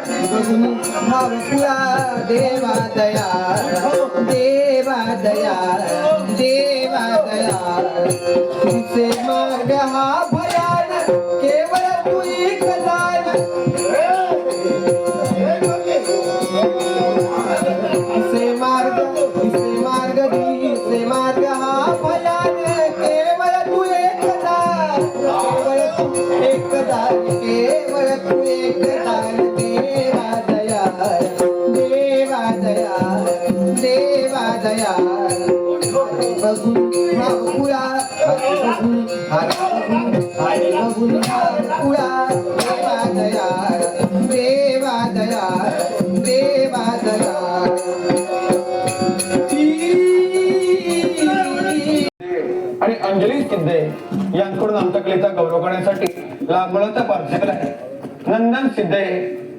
बघून भावपुरा देवा दया देवा दया देवा दया तुझे मार्ग हा भयान केवळ तू एक दान तुझे मार्ग हा भयान केवळ तू एक दान केवळ तू एक दान देवा दया देवा दया देवा दया बघून भावपुरा बघून भावपुरा देवा दया देवा दया देवा दया आणि अंजली सिद्धे यांकडून आमच्या कलेचा गौरव करण्यासाठी लागवडाचा पार्थिकल आहे. नंदन सिद्धे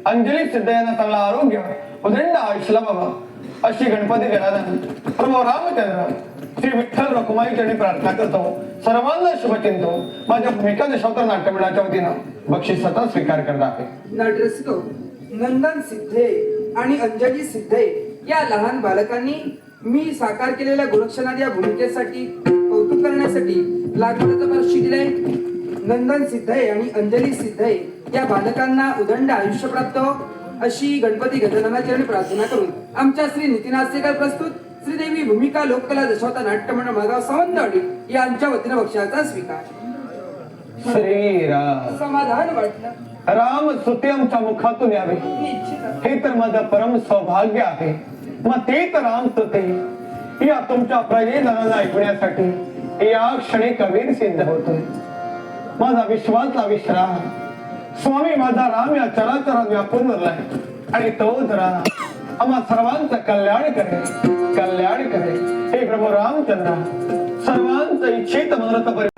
अंजली सिद्धे यांना चांगलं आरोग्य उदंड आयुष्य बाबा अशी गणपती जनार्दन प्रभू रामचंद्र श्री विठ्ठल रखुमाई चरणी प्रार्थना करतो. सर्वांना शुभचिंतो. माझ्या भूमिका दशावतार नाट्यमंडळाच्या वतीनं बक्षिसाचा स्वीकार करत आहे. नटरसिको नंदन सिद्धे आणि अंजली सिद्धे या लहान बालकांनी मी साकार केलेल्या गोरक्षनाथ या भूमिकेसाठी कौतुक करण्यासाठी लागवडाचा पार्श्वी दिलाय. नंदन सिद्धे आणि अंजली सिद्धे या बालकांना उदंड आयुष्य प्राप्त हो अशी गणपती गजाननाचरणी प्रार्थना करून आमच्या श्री नितीन हास्यकर प्रस्तुत श्रीदेवी भूमिका लोककला दशावतार नाट्यमंडळ मागाव सावंतवाडी यांच्या वतीनं बक्षिसाचा स्वीकार. श्रीराम समाधान वाटलं. राम स्तुती आमच्या मुखातून यावे निश्चित हे तर माझं परम सौभाग्य आहे. मग ते तर राम स्तुती या तुमच्या प्रजेजनांना ऐकण्यासाठी या क्षणी कबीर सिद्ध होतोय. माझा विश्वासला विश्राम स्वामी माझा राम या चराचरात व्यापून उरलाय आणि तोच राम आम्हा सर्वांचं कल्याण करे हे प्रभू रामचंद्र सर्वांचं इच्छित मनोरथ म्हणली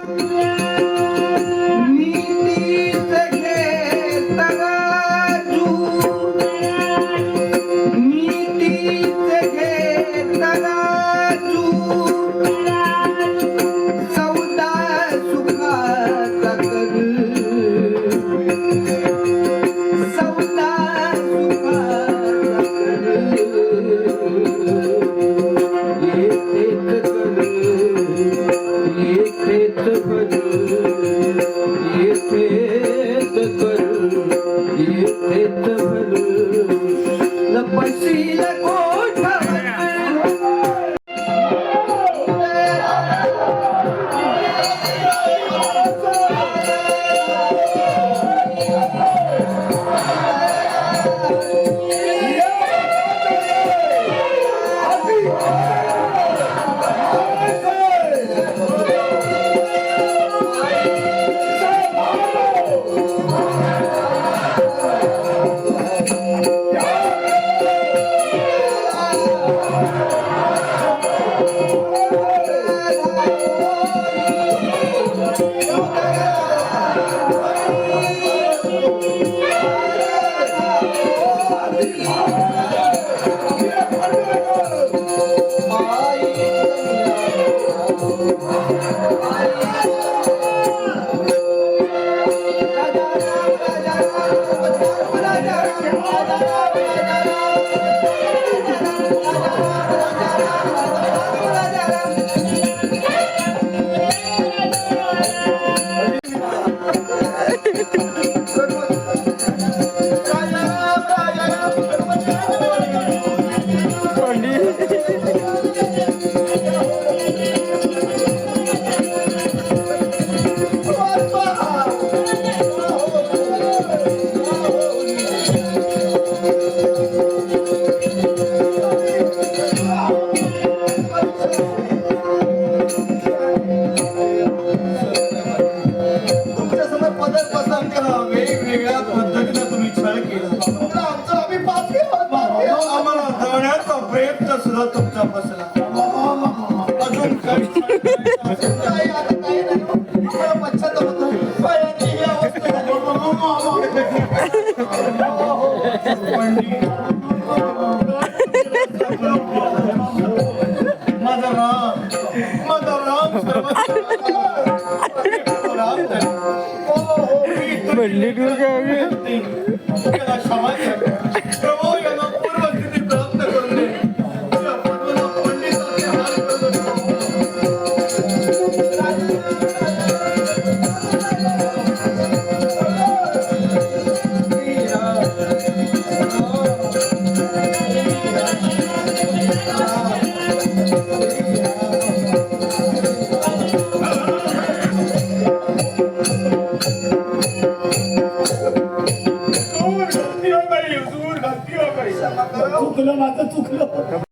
चुकलं माझं चुकलं